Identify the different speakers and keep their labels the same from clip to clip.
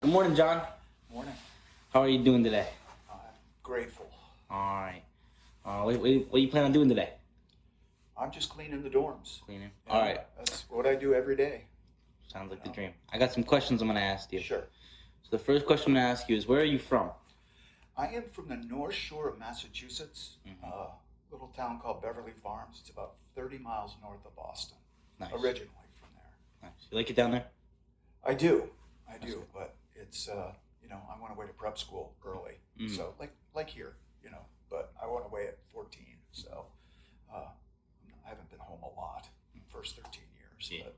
Speaker 1: Good morning, John.
Speaker 2: Morning.
Speaker 1: How are you doing today?
Speaker 2: I'm grateful.
Speaker 1: All right. What you plan on doing today?
Speaker 2: I'm just cleaning the dorms.
Speaker 1: Cleaning.
Speaker 2: You
Speaker 1: All
Speaker 2: know,
Speaker 1: right.
Speaker 2: That's what I do every day.
Speaker 1: Sounds like the dream. I got some questions I'm gonna ask you.
Speaker 2: Sure.
Speaker 1: So the first question I'm gonna ask you is, where are you from?
Speaker 2: I am from the North Shore of Massachusetts, a little town called Beverly Farms. It's about 30 miles north of Boston.
Speaker 1: Nice.
Speaker 2: Originally from there.
Speaker 1: Nice. You like it down there?
Speaker 2: I do.
Speaker 1: That's good.
Speaker 2: But it's I went away to prep school early, so like here, But I went away at 14, so I haven't been home a lot in the first 13 years.
Speaker 1: Yeah.
Speaker 2: But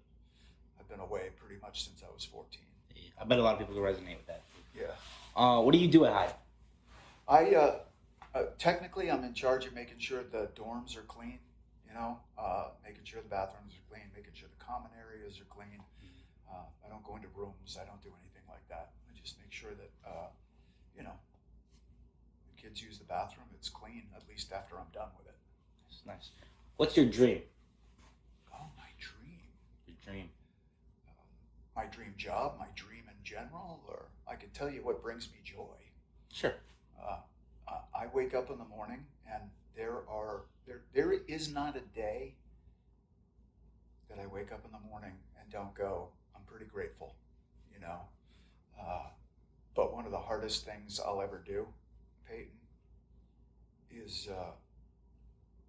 Speaker 2: I've been away pretty much since I was 14.
Speaker 1: Yeah. I bet a lot of people can resonate with that.
Speaker 2: Yeah.
Speaker 1: What do you do at Hyde?
Speaker 2: Technically, I'm in charge of making sure the dorms are clean. Making sure the bathrooms are clean, making sure the common areas are clean. I don't go into rooms. I don't do anything like that. I just make sure that the kids use the bathroom. It's clean, at least after I'm done with it.
Speaker 1: That's nice. What's your dream?
Speaker 2: Oh, my dream.
Speaker 1: Your dream.
Speaker 2: My dream job, my dream in general, or I can tell you what brings me joy.
Speaker 1: Sure.
Speaker 2: I wake up in the morning, and there is not a day that I wake up in the morning and don't go, I'm pretty grateful, But one of the hardest things I'll ever do, Peyton, is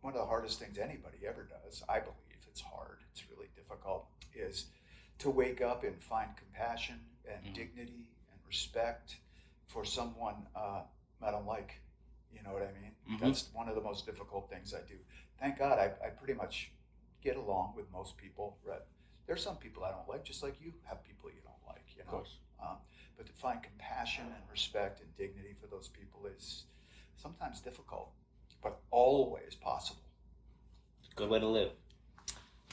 Speaker 2: one of the hardest things anybody ever does. I believe it's hard. It's really difficult. Is to wake up and find compassion and dignity and respect for someone I don't like. You know what I mean? That's one of the most difficult things I do. Thank God I pretty much get along with most people. Right? There's some people I don't like, just like you have people you don't like.
Speaker 1: Of course.
Speaker 2: But to find compassion and respect and dignity for those people is sometimes difficult, but always possible.
Speaker 1: Good way to live.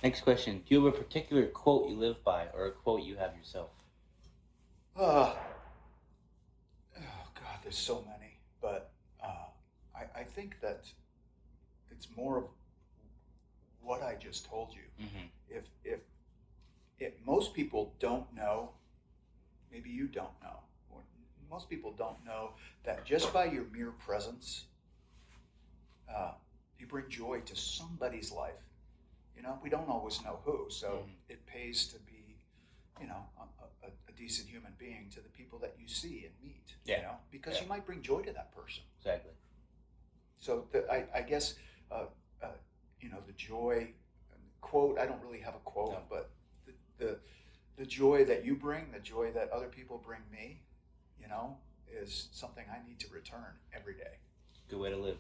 Speaker 1: Next question. Do you have a particular quote you live by, or a quote you have yourself?
Speaker 2: Oh God, there's so many, but I think that it's more of what I just told you. If most people don't know, maybe you don't know, or most people don't know that just by your mere presence, you bring joy to somebody's life. We don't always know who, so it pays to be, a decent human being to the people that you see and meet. Because you might bring joy to that person.
Speaker 1: Exactly.
Speaker 2: So I guess, the joy quote. I don't really have a quote, but the joy that you bring, the joy that other people bring me, is something I need to return every day.
Speaker 1: Good way to live.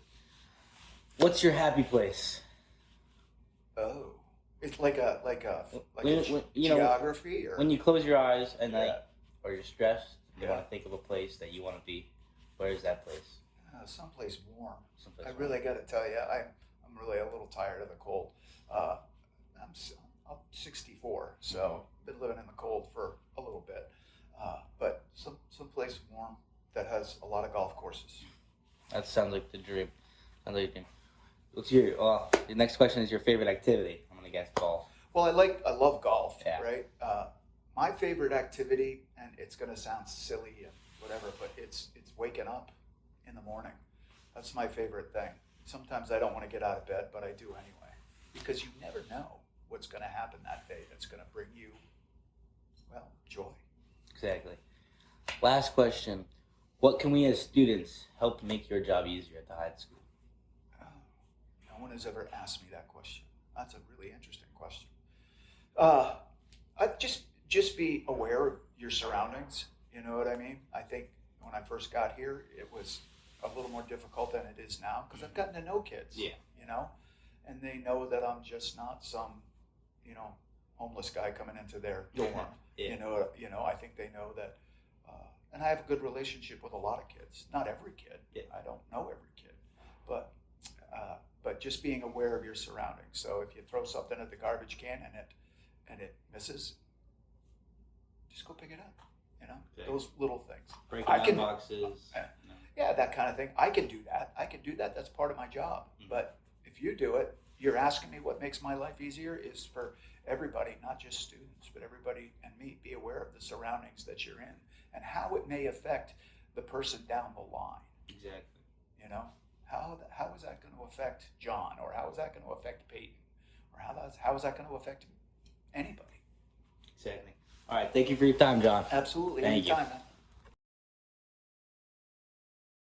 Speaker 1: What's your happy place?
Speaker 2: Oh, it's like a
Speaker 1: geography, or when you close your eyes and or you're stressed, you want to think of a place that you want to be. Where is that place?
Speaker 2: Someplace warm.
Speaker 1: Someplace
Speaker 2: I really got to tell you, I'm really a little tired of the cold. I'm 64, so been living in the cold for a little bit. But someplace warm that has a lot of golf courses.
Speaker 1: That sounds like the dream. What's the next question is your favorite activity. I'm gonna guess golf.
Speaker 2: Well, I love golf, right? My favorite activity, and it's gonna sound silly and whatever, but it's waking up in the morning. That's my favorite thing. Sometimes I don't want to get out of bed, but I do anyway, because you never know what's going to happen that day that's going to bring you, joy.
Speaker 1: Exactly. Last question. What can we as students help make your job easier at the Hyde School?
Speaker 2: No one has ever asked me that question. That's a really interesting question. I just be aware of your surroundings. You know what I mean? I think when I first got here, it was a little more difficult than it is now, because I've gotten to know kids. And they know that I'm just not some, homeless guy coming into their dorm. I think they know that, and I have a good relationship with a lot of kids. Not every kid. I don't know every kid, but just being aware of your surroundings. So if you throw something at the garbage can and it misses, just go pick it up. Those little things.
Speaker 1: Breaking boxes.
Speaker 2: Yeah, that kind of thing. I can do that. That's part of my job. But if you do it, you're asking me what makes my life easier is for everybody, not just students, but everybody and me, be aware of the surroundings that you're in and how it may affect the person down the line.
Speaker 1: Exactly.
Speaker 2: You know, how is that going to affect John, or how is that going to affect Peyton, or how is that going to affect anybody?
Speaker 1: Exactly. All right. Thank you for your time, John.
Speaker 2: Absolutely.
Speaker 1: Thank you.
Speaker 2: Anytime, man.